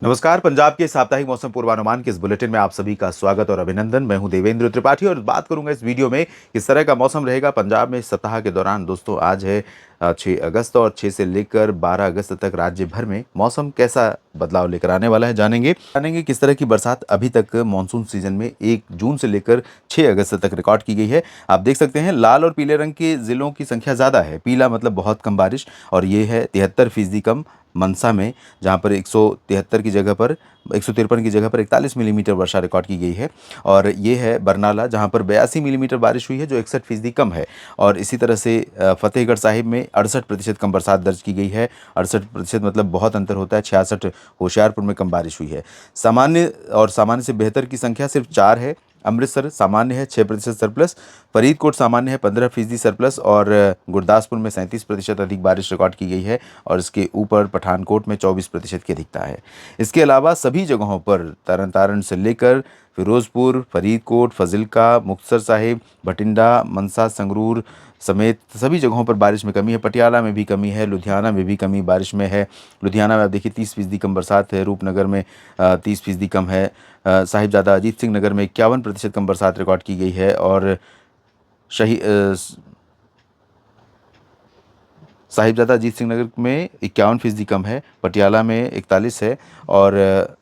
नमस्कार। पंजाब के साप्ताहिक मौसम पूर्वानुमान के इस बुलेटिन में आप सभी का स्वागत और अभिनंदन। मैं हूं देवेंद्र त्रिपाठी और बात करूंगा इस वीडियो में किस तरह का मौसम रहेगा पंजाब में इस सप्ताह के दौरान। दोस्तों, आज है 6 अगस्त और 6 से लेकर 12 अगस्त तक राज्य भर में मौसम कैसा बदलाव लेकर आने वाला है। जानेंगे किस तरह की बरसात अभी तक मानसून सीजन में 1 जून से लेकर 6 अगस्त तक रिकॉर्ड की गई है। आप देख सकते हैं लाल और पीले रंग के जिलों की संख्या ज़्यादा है। पीला मतलब बहुत कम बारिश, और ये है 73% कम मनसा में, जहाँ पर 173 की जगह पर 153 की जगह पर 41 मिलीमीटर वर्षा रिकॉर्ड की गई है। और ये है बरनाला, जहाँ पर 82 मिलीमीटर बारिश हुई है, जो 61% कम है। और इसी तरह से फतेहगढ़ साहिब में 68% कम बरसात दर्ज की गई है। 68% मतलब बहुत अंतर होता है। 66 होशियारपुर में कम बारिश हुई है। सामान्य से बेहतर की संख्या सिर्फ 4 है। अमृतसर सामान्य है 6% सरप्लस, फरीदकोट सामान्य है 15% सरप्लस, और गुरदासपुर में 37% अधिक बारिश रिकॉर्ड की गई है। और इसके ऊपर पठानकोट में 24% की अधिकता है। इसके अलावा सभी जगहों पर तरन तारण से लेकर फिरोजपुर, फरीदकोट, फजिल्का, मुक्तसर साहिब, भटिंडा, मनसा, संगरूर समेत सभी जगहों पर बारिश में कमी है। पटियाला में भी कमी है, लुधियाना में भी कमी बारिश में है। लुधियाना में आप देखिए 30% कम बरसात है। रूपनगर में 30% कम है। साहिबजादा अजीत सिंह नगर में 51% कम बरसात रिकॉर्ड की गई है। और शही साहिबजादा अजीत सिंह नगर में 51% कम है। पटियाला में 41 है। और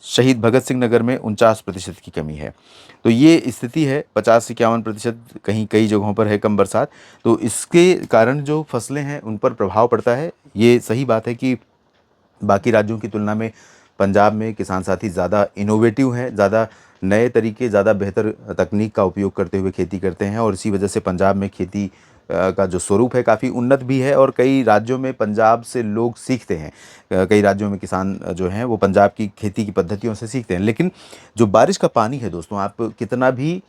शहीद भगत सिंह नगर में 49% की कमी है। तो ये स्थिति है। 50 से 51% कहीं कई जगहों पर है कम बरसात। तो इसके कारण जो फसलें हैं उन पर प्रभाव पड़ता है। ये सही बात है कि बाकी राज्यों की तुलना में पंजाब में किसान साथी ज़्यादा इनोवेटिव हैं, ज़्यादा नए तरीके, ज़्यादा बेहतर तकनीक का उपयोग करते हुए खेती करते हैं। और इसी वजह से पंजाब में खेती का जो स्वरूप है काफ़ी उन्नत भी है। और कई राज्यों में पंजाब से लोग सीखते हैं। कई राज्यों में किसान जो हैं वो पंजाब की खेती की पद्धतियों से सीखते हैं। लेकिन जो बारिश का पानी है दोस्तों, आप कितना भी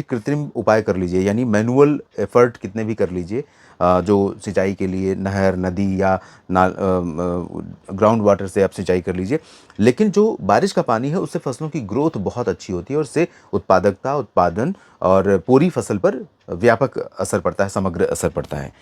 कृत्रिम उपाय कर लीजिए, यानी मैनुअल एफर्ट कितने भी कर लीजिए, जो सिंचाई के लिए नहर, नदी या ग्राउंड वाटर से आप सिंचाई कर लीजिए, लेकिन जो बारिश का पानी है उससे फसलों की ग्रोथ बहुत अच्छी होती है। और उससे उत्पादकता, उत्पादन और पूरी फसल पर व्यापक असर पड़ता है, समग्र असर पड़ता है।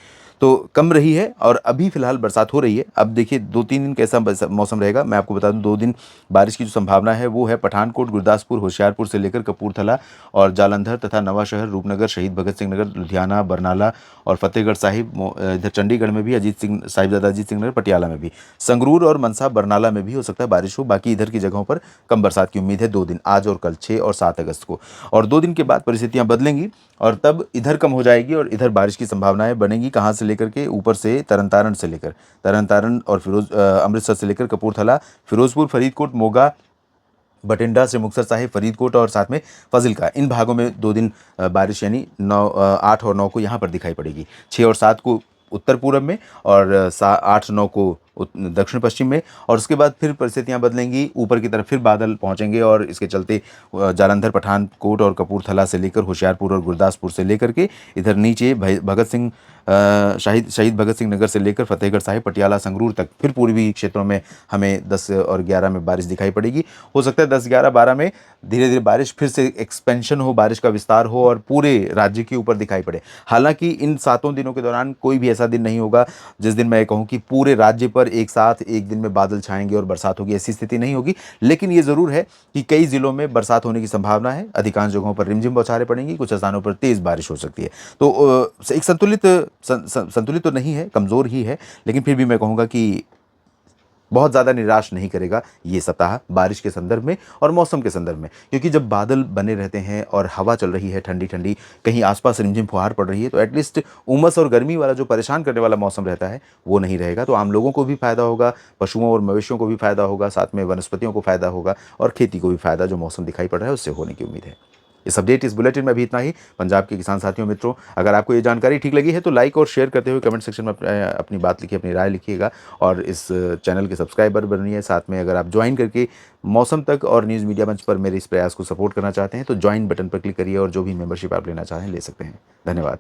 तो कम रही है और अभी फ़िलहाल बरसात हो रही है। अब देखिए 2-3 दिन कैसा मौसम रहेगा। मैं आपको बता दूं, 2 दिन बारिश की जो संभावना है वो है पठानकोट, गुरदासपुर, होशियारपुर से लेकर कपूरथला और जालंधर तथा नवा शहर, रूपनगर, शहीद भगत सिंह नगर, लुधियाना, बरनाला और फतेहगढ़ साहिब, इधर चंडीगढ़ में भी साहिबजादा अजीत सिंह नगर, पटियाला में भी, संगरूर और मनसा, बरनाला में भी हो सकता है बारिश हो। बाकी इधर की जगहों पर कम बरसात की उम्मीद है 2 दिन, आज और कल 6 और 7 अगस्त को। और 2 दिन के बाद परिस्थितियां बदलेंगी और तब इधर कम हो जाएगी और इधर बारिश की संभावनाएं बनेगी। कहाँ से लेकर के, ऊपर से तरन तारण और अमृतसर से लेकर कपूरथला, फिरोजपुर, फरीदकोट, मोगा, बठिंडा से मुक्तसर साहिब, फरीदकोट और साथ में फाजिल्का, इन भागों में 2 दिन बारिश यानी 8 और 9 को यहाँ पर दिखाई पड़ेगी। 6 और 7 को उत्तर पूर्व में, और 8-9 को दक्षिण पश्चिम में। और उसके बाद फिर परिस्थितियां बदलेंगी, ऊपर की तरफ फिर बादल पहुंचेंगे और इसके चलते जालंधर, पठानकोट और कपूरथला से लेकर होशियारपुर और गुरदासपुर से लेकर के इधर नीचे शहीद भगत सिंह नगर से लेकर फतेहगढ़ साहिब, पटियाला, संगरूर तक फिर पूर्वी क्षेत्रों में हमें 10 और 11 में बारिश दिखाई पड़ेगी। हो सकता है 10, 11, 12 में धीरे धीरे बारिश फिर से एक्सपेंशन हो, बारिश का विस्तार हो और पूरे राज्य के ऊपर दिखाई पड़े। हालांकि इन 7 दिनों के दौरान कोई भी ऐसा दिन नहीं होगा जिस दिन मैं कहूँ कि पूरे राज्य पर एक साथ एक दिन में बादल छाएंगे और बरसात होगी, ऐसी स्थिति नहीं होगी। लेकिन ये ज़रूर है कि कई जिलों में बरसात होने की संभावना है। अधिकांश जगहों पर रिमझिम बौछारें पड़ेंगी, कुछ स्थानों पर तेज़ बारिश हो सकती है। तो एक संतुलित तो नहीं है, कमज़ोर ही है। लेकिन फिर भी मैं कहूँगा कि बहुत ज़्यादा निराश नहीं करेगा ये सप्ताह बारिश के संदर्भ में और मौसम के संदर्भ में। क्योंकि जब बादल बने रहते हैं और हवा चल रही है ठंडी ठंडी, कहीं आसपास रिमझिम फुहार पड़ रही है, तो एटलीस्ट उमस और गर्मी वाला जो परेशान करने वाला मौसम रहता है वो नहीं रहेगा। तो आम लोगों को भी फ़ायदा होगा, पशुओं और मवेशियों को भी फ़ायदा होगा, साथ में वनस्पतियों को फ़ायदा होगा और खेती को भी फ़ायदा जो मौसम दिखाई पड़ रहा है उससे होने की उम्मीद है। इस बुलेटिन में अभी इतना ही। पंजाब के किसान साथियों, मित्रों, अगर आपको ये जानकारी ठीक लगी है तो लाइक और शेयर करते हुए कमेंट सेक्शन में अपनी बात लिखिए, अपनी राय लिखिएगा और इस चैनल के सब्सक्राइबर बनिए। साथ में अगर आप ज्वाइन करके मौसम तक और न्यूज़ मीडिया मंच पर मेरे इस प्रयास को सपोर्ट करना चाहते हैं तो ज्वाइन बटन पर क्लिक करिए और जो भी मेंबरशिप आप लेना चाहें ले सकते हैं। धन्यवाद।